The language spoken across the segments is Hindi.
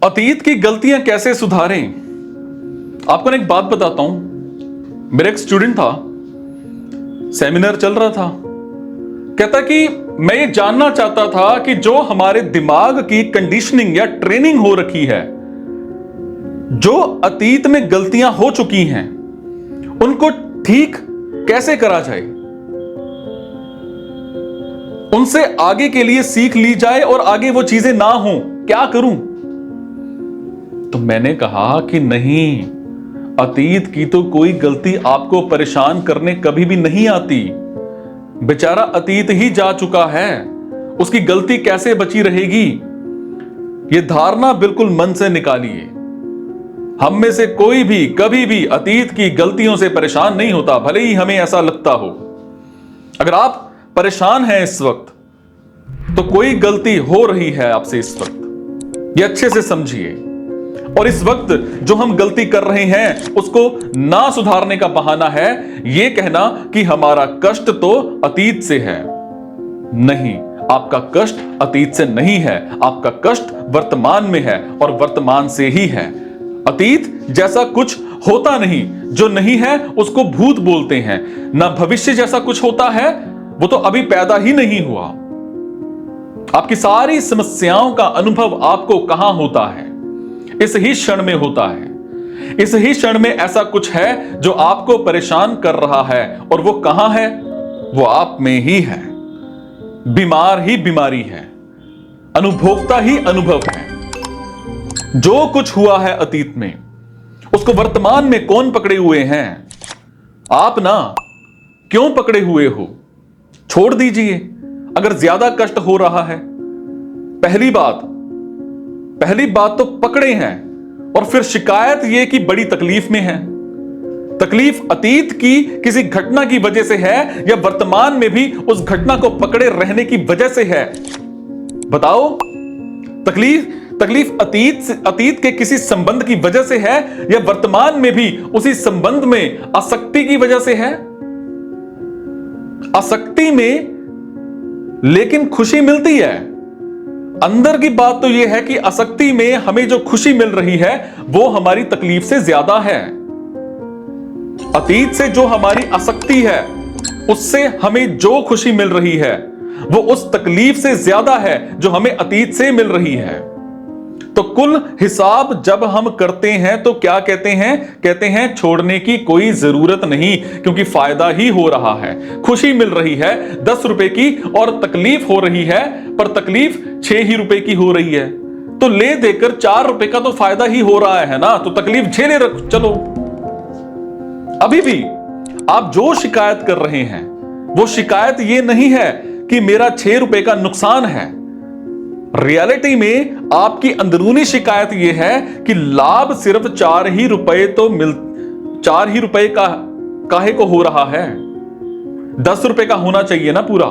अतीत की गलतियां कैसे सुधारें। आपको एक बात बताता हूं। मेरा एक स्टूडेंट था, सेमिनार चल रहा था, कहता कि मैं ये जानना चाहता था कि जो हमारे दिमाग की कंडीशनिंग या ट्रेनिंग हो रखी है, जो अतीत में गलतियां हो चुकी हैं, उनको ठीक कैसे करा जाए, उनसे आगे के लिए सीख ली जाए और आगे वो चीजें ना हो, क्या करूं। तो मैंने कहा कि नहीं, अतीत की तो कोई गलती आपको परेशान करने कभी भी नहीं आती। बेचारा अतीत ही जा चुका है, उसकी गलती कैसे बची रहेगी, यह धारणा बिल्कुल मन से निकालिए। हम में से कोई भी कभी भी अतीत की गलतियों से परेशान नहीं होता, भले ही हमें ऐसा लगता हो। अगर आप परेशान हैं इस वक्त, तो कोई गलती हो रही है आपसे इस वक्त, यह अच्छे से समझिए। और इस वक्त जो हम गलती कर रहे हैं, उसको ना सुधारने का बहाना है यह कहना कि हमारा कष्ट तो अतीत से है। नहीं, आपका कष्ट अतीत से नहीं है, आपका कष्ट वर्तमान में है और वर्तमान से ही है। अतीत जैसा कुछ होता नहीं, जो नहीं है उसको भूत बोलते हैं। ना भविष्य जैसा कुछ होता है, वो तो अभी पैदा ही नहीं हुआ। आपकी सारी समस्याओं का अनुभव आपको कहां होता है? इस ही क्षण में होता है। इस ही क्षण में ऐसा कुछ है जो आपको परेशान कर रहा है, और वो कहां है? वो आप में ही है। बीमार ही बीमारी है, अनुभोक्ता ही अनुभव है। जो कुछ हुआ है अतीत में, उसको वर्तमान में कौन पकड़े हुए हैं? आप ना। क्यों पकड़े हुए हो? छोड़ दीजिए अगर ज्यादा कष्ट हो रहा है। पहली बात तो पकड़े हैं, और फिर शिकायत यह कि बड़ी तकलीफ में है। तकलीफ अतीत की किसी घटना की वजह से है, या वर्तमान में भी उस घटना को पकड़े रहने की वजह से है? बताओ। तकलीफ अतीत के किसी संबंध की वजह से है, या वर्तमान में भी उसी संबंध में आसक्ति की वजह से है? आसक्ति में लेकिन खुशी मिलती है। अंदर की बात तो यह है कि आसक्ति में हमें जो खुशी मिल रही है, वो हमारी तकलीफ से ज्यादा है। अतीत से जो हमारी आसक्ति है, उससे हमें जो खुशी मिल रही है, वो उस तकलीफ से ज्यादा है जो हमें अतीत से मिल रही है। तो कुल हिसाब जब हम करते हैं तो क्या कहते हैं छोड़ने की कोई जरूरत नहीं, क्योंकि फायदा ही हो रहा है। खुशी मिल रही है 10 रुपए की, और तकलीफ हो रही है, पर तकलीफ 6 ही रुपए की हो रही है। तो ले देकर 4 रुपए का तो फायदा ही हो रहा है ना, तो तकलीफ झेले रख चलो। अभी भी आप जो शिकायत कर रहे हैं, वो शिकायत ये नहीं है कि मेरा 6 रुपए का नुकसान है। रियलिटी में आपकी अंदरूनी शिकायत यह है कि लाभ सिर्फ 4 ही रुपए का काहे को हो रहा है। 10 रुपए का होना चाहिए ना पूरा।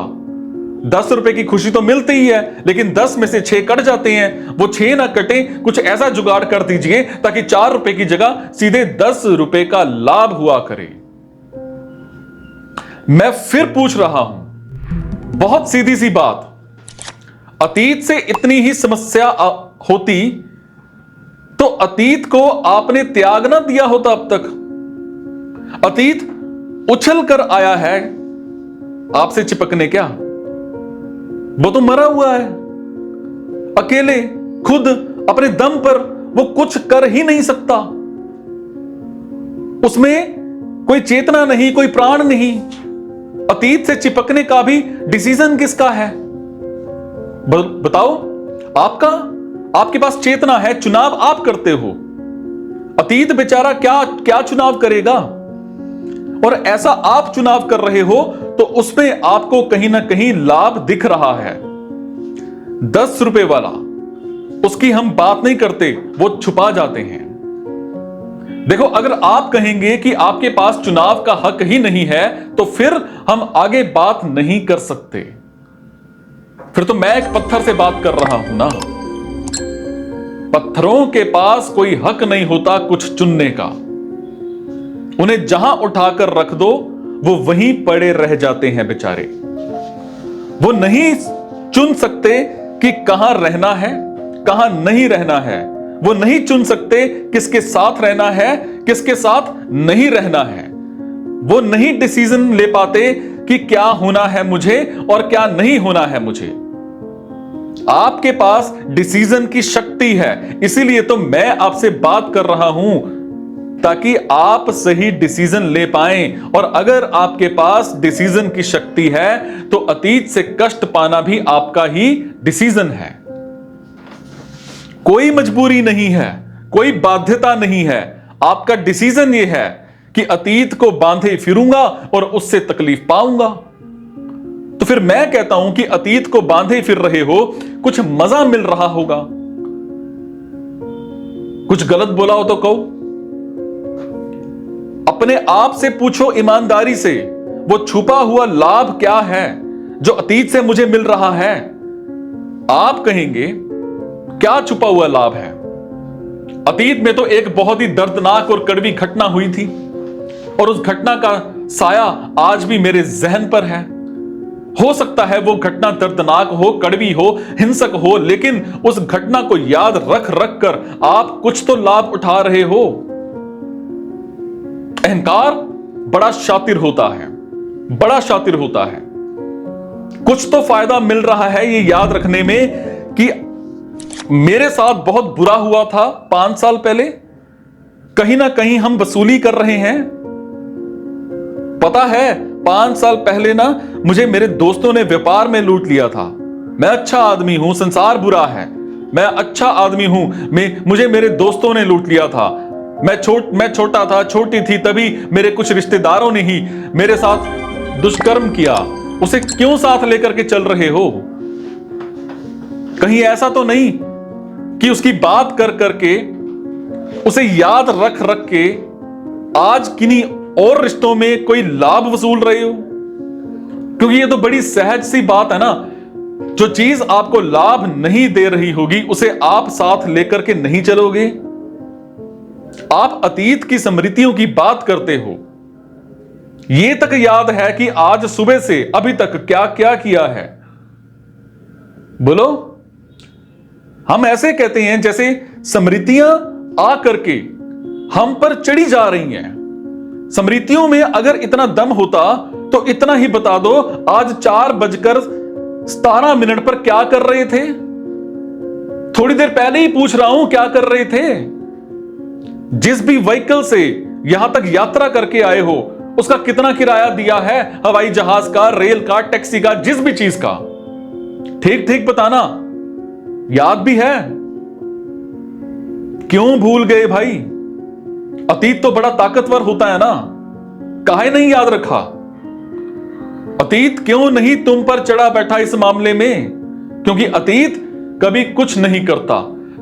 10 रुपए की खुशी तो मिलती ही है, लेकिन 10 में से 6 कट जाते हैं। वो 6 ना कटे, कुछ ऐसा जुगाड़ कर दीजिए ताकि 4 रुपए की जगह सीधे 10 रुपए का लाभ हुआ करे। मैं फिर पूछ रहा हूं, बहुत सीधी सी बात, अतीत से इतनी ही समस्या होती तो अतीत को आपने त्याग ना दिया होता अब तक। अतीत उछल कर आया है आपसे चिपकने, क्या वो तो मरा हुआ है अकेले, खुद अपने दम पर वो कुछ कर ही नहीं सकता। उसमें कोई चेतना नहीं, कोई प्राण नहीं। अतीत से चिपकने का भी डिसीजन किसका है? बताओ। आपके पास चेतना है, चुनाव आप करते हो। अतीत बेचारा क्या चुनाव करेगा? और ऐसा आप चुनाव कर रहे हो तो उसमें आपको कहीं ना कहीं लाभ दिख रहा है। 10 रुपए वाला, उसकी हम बात नहीं करते, वो छुपा जाते हैं। देखो, अगर आप कहेंगे कि आपके पास चुनाव का हक ही नहीं है, तो फिर हम आगे बात नहीं कर सकते। फिर तो मैं एक पत्थर से बात कर रहा हूं ना। पत्थरों के पास कोई हक नहीं होता कुछ चुनने का। उन्हें जहां उठाकर रख दो, वो वहीं पड़े रह जाते हैं बेचारे। वो नहीं चुन सकते कि कहां रहना है, कहां नहीं रहना है। वो नहीं चुन सकते किसके साथ रहना है, किसके साथ नहीं रहना है। वो नहीं डिसीजन ले पाते कि क्या होना है मुझे और क्या नहीं होना है मुझे। आपके पास डिसीजन की शक्ति है, इसीलिए तो मैं आपसे बात कर रहा हूं, ताकि आप सही डिसीजन ले पाएं। और अगर आपके पास डिसीजन की शक्ति है तो अतीत से कष्ट पाना भी आपका ही डिसीजन है। कोई मजबूरी नहीं है, कोई बाध्यता नहीं है। आपका डिसीजन यह है कि अतीत को बांधे फिरूंगा और उससे तकलीफ पाऊंगा। तो फिर मैं कहता हूं कि अतीत को बांधे फिर रहे हो, कुछ मजा मिल रहा होगा। कुछ गलत बोला हो तो कहो। अपने आप से पूछो ईमानदारी से, वो छुपा हुआ लाभ क्या है जो अतीत से मुझे मिल रहा है। आप कहेंगे क्या छुपा हुआ लाभ है? अतीत में तो एक बहुत ही दर्दनाक और कड़वी घटना हुई थी, और उस घटना का साया आज भी मेरे जहन पर है। हो सकता है वो घटना दर्दनाक हो, कड़वी हो, हिंसक हो, लेकिन उस घटना को याद रख रख कर आप कुछ तो लाभ उठा रहे हो। अहंकार बड़ा शातिर होता है, बड़ा शातिर होता है। कुछ तो फायदा मिल रहा है ये याद रखने में कि मेरे साथ बहुत बुरा हुआ था 5 साल पहले, कहीं ना कहीं हम वसूली कर रहे हैं। पता है 5 साल पहले ना मुझे मेरे दोस्तों ने व्यापार में लूट लिया था। मैं अच्छा आदमी हूं, संसार बुरा है, मैं अच्छा आदमी हूं, मुझे मेरे दोस्तों ने लूट लिया था। मैं छोटा था, छोटी थी, तभी मेरे कुछ रिश्तेदारों ने ही मेरे साथ दुष्कर्म किया। उसे क्यों साथ लेकर के चल रहे हो? कहीं ऐसा तो नहीं कि उसकी बात कर करके, उसे याद रख रख के आज किन्हीं और रिश्तों में कोई लाभ वसूल रहे हो? क्योंकि ये तो बड़ी सहज सी बात है ना। जो चीज आपको लाभ नहीं दे रही होगी उसे आप साथ लेकर के नहीं चलोगे। आप अतीत की स्मृतियों की बात करते हो, ये तक याद है कि आज सुबह से अभी तक क्या क्या किया है। बोलो। हम ऐसे कहते हैं जैसे स्मृतियां आकर के हम पर चढ़ी जा रही हैं। स्मृतियों में अगर इतना दम होता तो इतना ही बता दो, आज 4:17 पर क्या कर रहे थे? थोड़ी देर पहले ही पूछ रहा हूं, क्या कर रहे थे? जिस भी व्हीकल से यहां तक यात्रा करके आए हो, उसका कितना किराया दिया है? हवाई जहाज का, रेल का, टैक्सी का, जिस भी चीज का ठीक ठीक बताना। याद भी है? क्यों भूल गए भाई? अतीत तो बड़ा ताकतवर होता है ना, काहे नहीं याद रखा? अतीत क्यों नहीं तुम पर चढ़ा बैठा इस मामले में? क्योंकि अतीत कभी कुछ नहीं करता।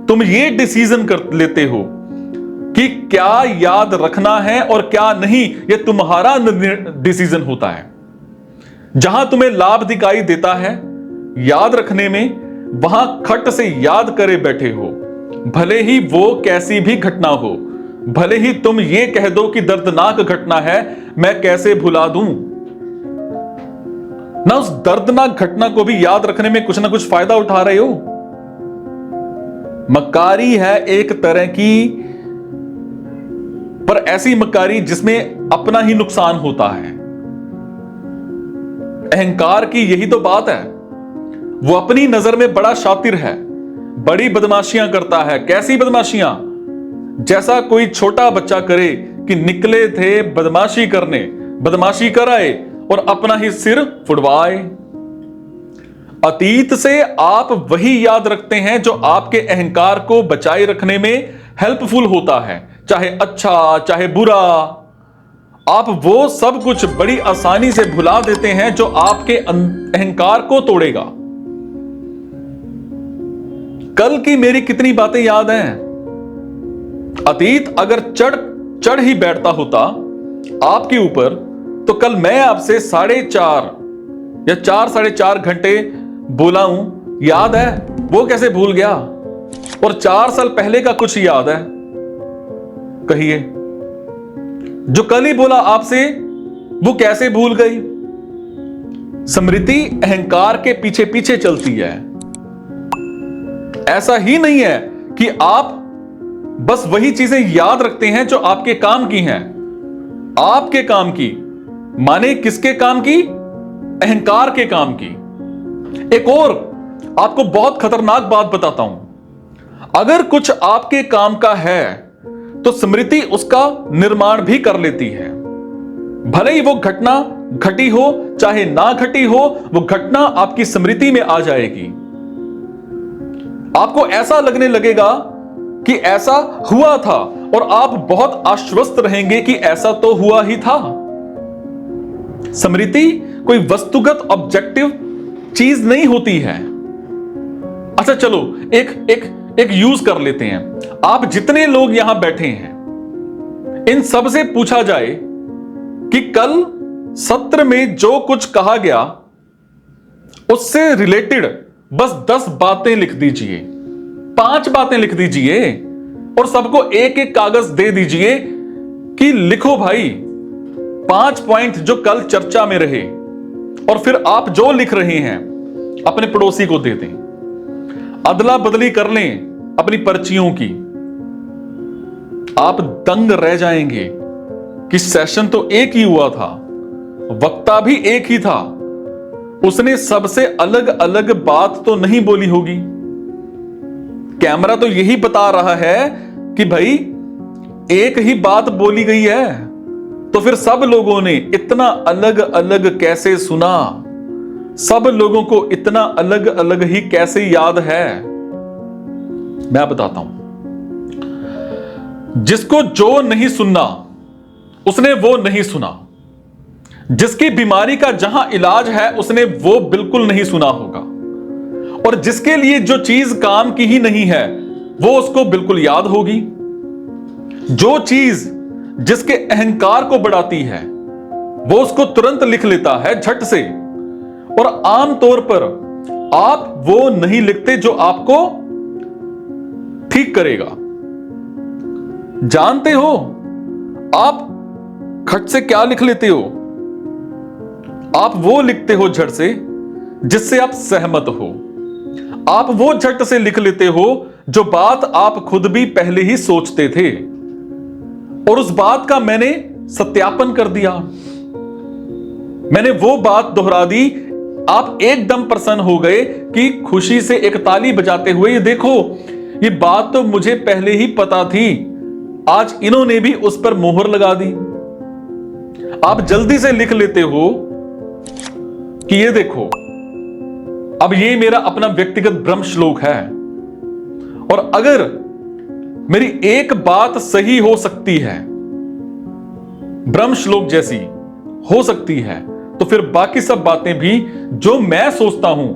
तुम ये डिसीजन कर लेते हो कि क्या याद रखना है और क्या नहीं, ये तुम्हारा डिसीजन होता है। जहां तुम्हें लाभ दिखाई देता है याद रखने में, वहां खट से याद करे बैठे हो, भले ही वो कैसी भी घटना हो, भले ही तुम ये कह दो कि दर्दनाक घटना है, मैं कैसे भुला दूं ना। उस दर्दनाक घटना को भी याद रखने में कुछ ना कुछ फायदा उठा रहे हो। मक्कारी है एक तरह की, पर ऐसी मक्कारी जिसमें अपना ही नुकसान होता है। अहंकार की यही तो बात है। वो अपनी नजर में बड़ा शातिर है, बड़ी बदमाशियां करता है। कैसी बदमाशियां? जैसा कोई छोटा बच्चा करे कि निकले थे बदमाशी करने, बदमाशी कराए और अपना ही सिर फुड़वाए। अतीत से आप वही याद रखते हैं जो आपके अहंकार को बचाए रखने में हेल्पफुल होता है, चाहे अच्छा चाहे बुरा। आप वो सब कुछ बड़ी आसानी से भुला देते हैं जो आपके अहंकार को तोड़ेगा। कल की मेरी कितनी बातें याद हैं। अतीत अगर चढ़ ही बैठता होता आपके ऊपर, तो कल मैं आपसे 4.5 या 4-4.5 घंटे बोला हूं, याद है? वो कैसे भूल गया? और 4 साल पहले का कुछ याद है? कहिए। जो कल ही बोला आपसे, वो कैसे भूल गई? स्मृति अहंकार के पीछे पीछे चलती है। ऐसा ही नहीं है कि आप बस वही चीजें याद रखते हैं जो आपके काम की हैं। आपके काम की माने किसके काम की? अहंकार के काम की। एक और आपको बहुत खतरनाक बात बताता हूं। अगर कुछ आपके काम का है तो स्मृति उसका निर्माण भी कर लेती है। भले ही वो घटना घटी हो चाहे ना घटी हो, वो घटना आपकी स्मृति में आ जाएगी। आपको ऐसा लगने लगेगा कि ऐसा हुआ था और आप बहुत आश्वस्त रहेंगे कि ऐसा तो हुआ ही था। स्मृति कोई वस्तुगत ऑब्जेक्टिव चीज नहीं होती है। अच्छा चलो एक यूज कर लेते हैं। आप जितने लोग यहां बैठे हैं, इन सब से पूछा जाए कि कल सत्र में जो कुछ कहा गया उससे रिलेटेड बस 10 बातें लिख दीजिए, 5 बातें लिख दीजिए और सबको एक एक कागज दे दीजिए कि लिखो भाई 5 पॉइंट जो कल चर्चा में रहे। और फिर आप जो लिख रहे हैं अपने पड़ोसी को दे दें, अदला बदली कर लें अपनी पर्चियों की। आप दंग रह जाएंगे कि सेशन तो एक ही हुआ था, वक्ता भी एक ही था, उसने सबसे अलग अलग बात तो नहीं बोली होगी। कैमरा तो यही बता रहा है कि भाई एक ही बात बोली गई है, तो फिर सब लोगों ने इतना अलग अलग कैसे सुना? सब लोगों को इतना अलग अलग ही कैसे याद है? मैं बताता हूं। जिसको जो नहीं सुनना उसने वो नहीं सुना। जिसकी बीमारी का जहां इलाज है उसने वो बिल्कुल नहीं सुना होगा। और जिसके लिए जो चीज काम की ही नहीं है वो उसको बिल्कुल याद होगी। जो चीज जिसके अहंकार को बढ़ाती है वो उसको तुरंत लिख लेता है झट से। और आमतौर पर आप वो नहीं लिखते जो आपको ठीक करेगा। जानते हो आप खट से क्या लिख लेते हो? आप वो लिखते हो झट से जिससे आप सहमत हो। आप वो झट से लिख लेते हो जो बात आप खुद भी पहले ही सोचते थे और उस बात का मैंने सत्यापन कर दिया। मैंने वो बात दोहरा दी। आप एकदम प्रसन्न हो गए कि खुशी से एक ताली बजाते हुए, ये देखो ये बात तो मुझे पहले ही पता थी, आज इन्होंने भी उस पर मोहर लगा दी। आप जल्दी से लिख लेते हो कि ये देखो अब ये मेरा अपना व्यक्तिगत ब्रह्म श्लोक है और अगर मेरी एक बात सही हो सकती है, ब्रह्म श्लोक जैसी हो सकती है, तो फिर बाकी सब बातें भी जो मैं सोचता हूं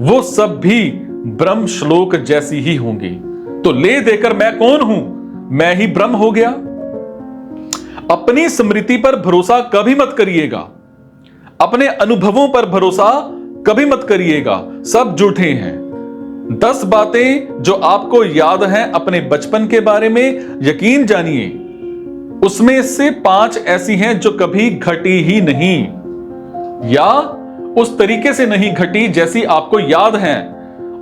वो सब भी ब्रह्म श्लोक जैसी ही होंगी। तो ले देकर मैं कौन हूं? मैं ही ब्रह्म हो गया। अपनी स्मृति पर भरोसा कभी मत करिएगा। अपने अनुभवों पर भरोसा कभी मत करिएगा, सब झूठे हैं। 10 बातें जो आपको याद हैं अपने बचपन के बारे में, यकीन जानिए उसमें से 5 ऐसी हैं जो कभी घटी ही नहीं या उस तरीके से नहीं घटी जैसी आपको याद है।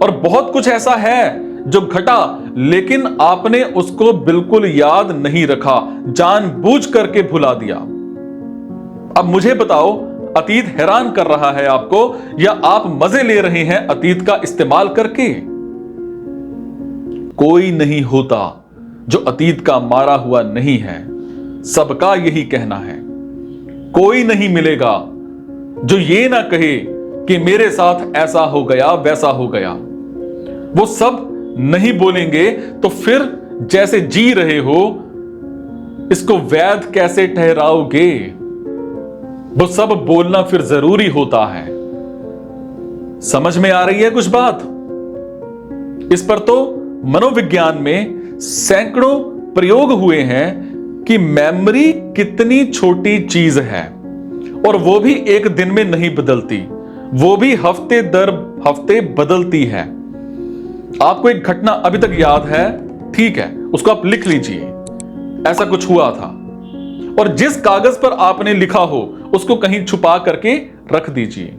और बहुत कुछ ऐसा है जो घटा लेकिन आपने उसको बिल्कुल याद नहीं रखा, जानबूझ करके भुला दिया। अब मुझे बताओ, अतीत हैरान कर रहा है आपको या आप मजे ले रहे हैं अतीत का इस्तेमाल करके? कोई नहीं होता जो अतीत का मारा हुआ नहीं है, सबका यही कहना है। कोई नहीं मिलेगा जो ये ना कहे कि मेरे साथ ऐसा हो गया वैसा हो गया। वो सब नहीं बोलेंगे तो फिर जैसे जी रहे हो इसको वैध कैसे ठहराओगे? वो सब बोलना फिर जरूरी होता है। समझ में आ रही है कुछ बात? इस पर तो मनोविज्ञान में सैकड़ों प्रयोग हुए हैं कि मेमोरी कितनी छोटी चीज है और वो भी एक दिन में नहीं बदलती, वो भी हफ्ते दर हफ्ते बदलती है। आपको एक घटना अभी तक याद है, ठीक है, उसको आप लिख लीजिए, ऐसा कुछ हुआ था। और जिस कागज पर आपने लिखा हो उसको कहीं छुपा करके रख दीजिए।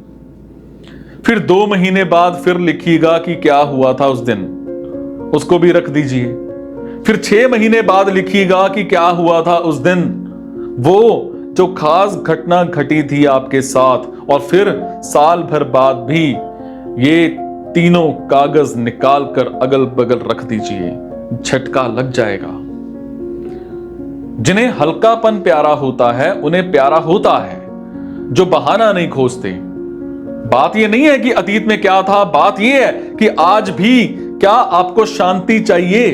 फिर 2 महीने बाद फिर लिखिएगा कि क्या हुआ था उस दिन, उसको भी रख दीजिए। फिर 6 महीने बाद लिखिएगा कि क्या हुआ था उस दिन, वो जो खास घटना घटी थी आपके साथ, और फिर साल भर बाद भी ये तीनों कागज निकाल कर अगल बगल रख दीजिए, झटका लग जाएगा। जिन्हें हल्कापन प्यारा होता है उन्हें प्यारा होता है, जो बहाना नहीं खोजते। बात यह नहीं है कि अतीत में क्या था, बात यह है कि आज भी क्या आपको शांति चाहिए।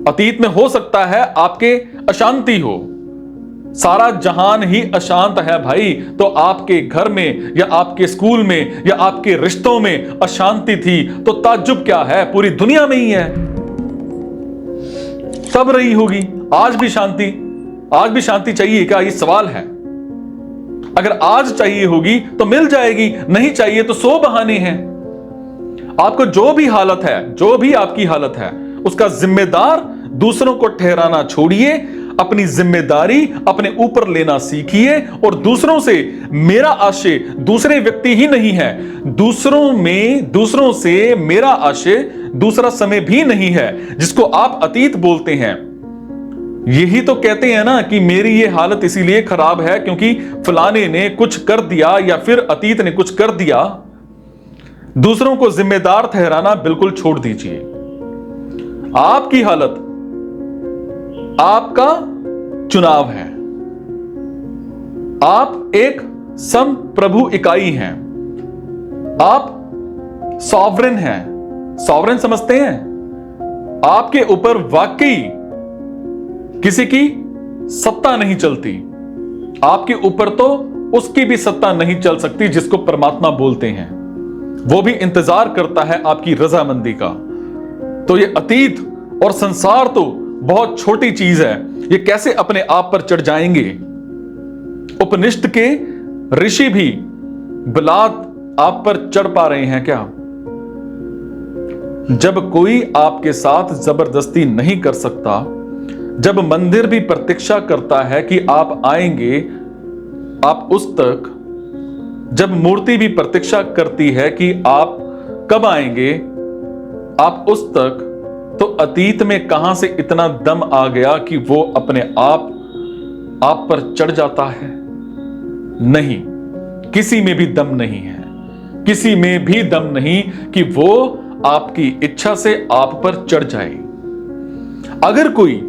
अतीत में हो सकता है आपके अशांति हो, सारा जहान ही अशांत है भाई, तो आपके घर में या आपके स्कूल में या आपके रिश्तों में अशांति थी तो ताज्जुब क्या है, पूरी दुनिया में ही है, सब रही होगी। आज भी शांति चाहिए क्या, ये सवाल है। अगर आज चाहिए होगी तो मिल जाएगी, नहीं चाहिए तो 100 बहाने हैं। आपको जो भी हालत है, जो भी आपकी हालत है, उसका जिम्मेदार दूसरों को ठहराना छोड़िए, अपनी जिम्मेदारी अपने ऊपर लेना सीखिए। और दूसरों से मेरा आशय दूसरे व्यक्ति ही नहीं है, दूसरों से मेरा आशय दूसरा समय भी नहीं है, जिसको आप अतीत बोलते हैं। यही तो कहते हैं ना कि मेरी ये हालत इसीलिए खराब है क्योंकि फलाने ने कुछ कर दिया या फिर अतीत ने कुछ कर दिया। दूसरों को जिम्मेदार ठहराना बिल्कुल छोड़ दीजिए। आपकी हालत आपका चुनाव है। आप एक संप्रभु इकाई हैं, आप सॉवरेन हैं। सॉवरेन समझते हैं? आपके ऊपर वाकई किसी की सत्ता नहीं चलती, आपके ऊपर तो उसकी भी सत्ता नहीं चल सकती जिसको परमात्मा बोलते हैं। वो भी इंतजार करता है आपकी रजामंदी का। तो ये अतीत और संसार तो बहुत छोटी चीज है, ये कैसे अपने आप पर चढ़ जाएंगे। उपनिषद के ऋषि भी बिलात आप पर चढ़ पा रहे हैं क्या? जब कोई आपके साथ जबरदस्ती नहीं कर सकता, जब मंदिर भी प्रतीक्षा करता है कि आप आएंगे, आप उस तक, जब मूर्ति भी प्रतीक्षा करती है कि आप कब आएंगे, आप उस तक, तो अतीत में कहां से इतना दम आ गया कि वो अपने आप पर चढ़ जाता है? नहीं, किसी में भी दम नहीं है, किसी में भी दम नहीं कि वो आपकी इच्छा से आप पर चढ़ जाए। अगर कोई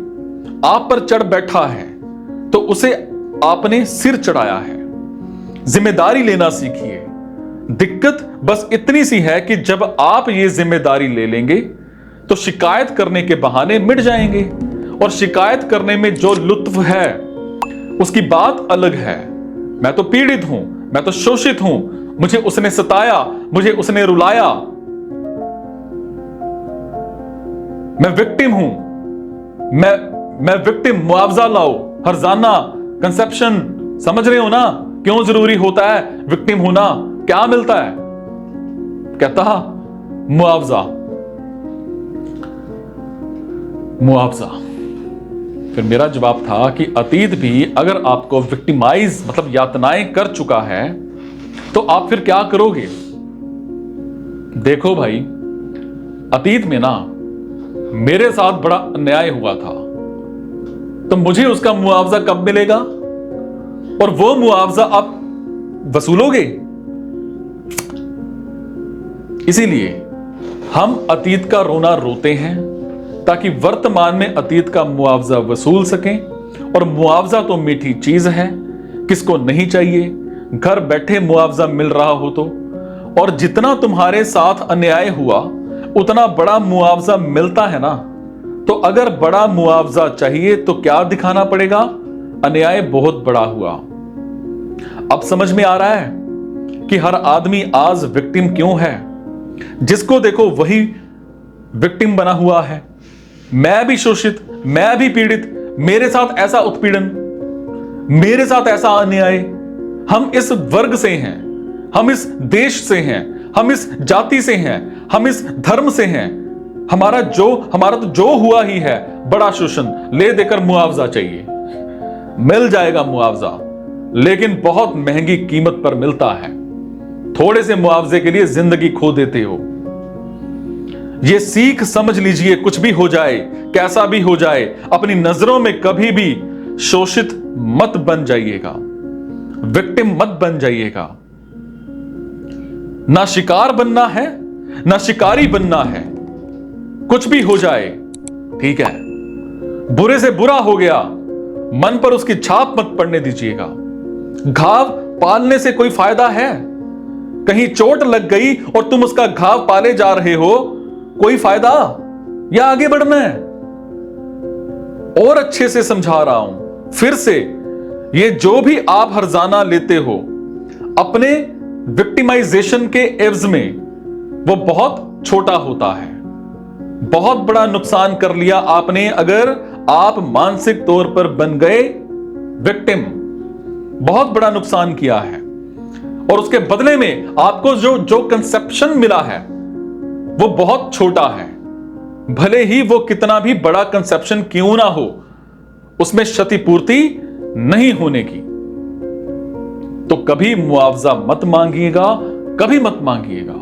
आप पर चढ़ बैठा है तो उसे आपने सिर चढ़ाया है। जिम्मेदारी लेना सीखिए। दिक्कत बस इतनी सी है कि जब आप ये जिम्मेदारी ले लेंगे तो शिकायत करने के बहाने मिट जाएंगे, और शिकायत करने में जो लुत्फ है उसकी बात अलग है। मैं तो पीड़ित हूं, मैं तो शोषित हूं, मुझे उसने सताया, मुझे उसने रुलाया, मैं विक्टिम हूं, मैं विक्टिम, मुआवजा लाओ, हर्जाना, कंसेप्शन, समझ रहे हो ना? क्यों जरूरी होता है विक्टिम होना? क्या मिलता है? कहता मुआवजा। फिर मेरा जवाब था कि अतीत भी अगर आपको विक्टिमाइज मतलब यातनाएं कर चुका है तो आप फिर क्या करोगे? देखो भाई, अतीत में ना मेरे साथ बड़ा अन्याय हुआ था, तो मुझे उसका मुआवजा कब मिलेगा? और वो मुआवजा आप वसूलोगे? इसीलिए हम अतीत का रोना रोते हैं ताकि वर्तमान में अतीत का मुआवजा वसूल सकें। और मुआवजा तो मीठी चीज है, किसको नहीं चाहिए? घर बैठे मुआवजा मिल रहा हो तो। और जितना तुम्हारे साथ अन्याय हुआ उतना बड़ा मुआवजा मिलता है ना, तो अगर बड़ा मुआवजा चाहिए तो क्या दिखाना पड़ेगा? अन्याय बहुत बड़ा हुआ। अब समझ में आ रहा है कि हर आदमी आज विक्टिम क्यों है। जिसको देखो वही विक्टिम बना हुआ है। मैं भी शोषित, मैं भी पीड़ित, मेरे साथ ऐसा उत्पीड़न, मेरे साथ ऐसा अन्याय। हम इस वर्ग से हैं, हम इस देश से हैं, हम इस जाति से हैं, हम इस धर्म से हैं। हमारा तो जो हुआ ही है बड़ा शोषण। ले देकर मुआवजा चाहिए, मिल जाएगा मुआवजा, लेकिन बहुत महंगी कीमत पर मिलता है। थोड़े से मुआवजे के लिए जिंदगी खो देते हो। ये सीख समझ लीजिए, कुछ भी हो जाए, कैसा भी हो जाए, अपनी नजरों में कभी भी शोषित मत बन जाइएगा, विक्टिम मत बन जाइएगा। ना शिकार बनना है, ना शिकारी बनना है। कुछ भी हो जाए, ठीक है, बुरे से बुरा हो गया, मन पर उसकी छाप मत पड़ने दीजिएगा। घाव पालने से कोई फायदा है? कहीं चोट लग गई और तुम उसका घाव पाले जा रहे हो, कोई फायदा? या आगे बढ़ना है? और अच्छे से समझा रहा हूं फिर से, ये जो भी आप हर्जाना लेते हो अपने विक्टिमाइजेशन के एवज में, वो बहुत छोटा होता है। बहुत बड़ा नुकसान कर लिया आपने अगर आप मानसिक तौर पर बन गए विक्टिम। बहुत बड़ा नुकसान किया है, और उसके बदले में आपको जो कंसेप्शन मिला है वो बहुत छोटा है। भले ही वो कितना भी बड़ा कंसेप्शन क्यों ना हो, उसमें क्षतिपूर्ति नहीं होने की। तो कभी मुआवजा मत मांगिएगा, कभी मत मांगिएगा।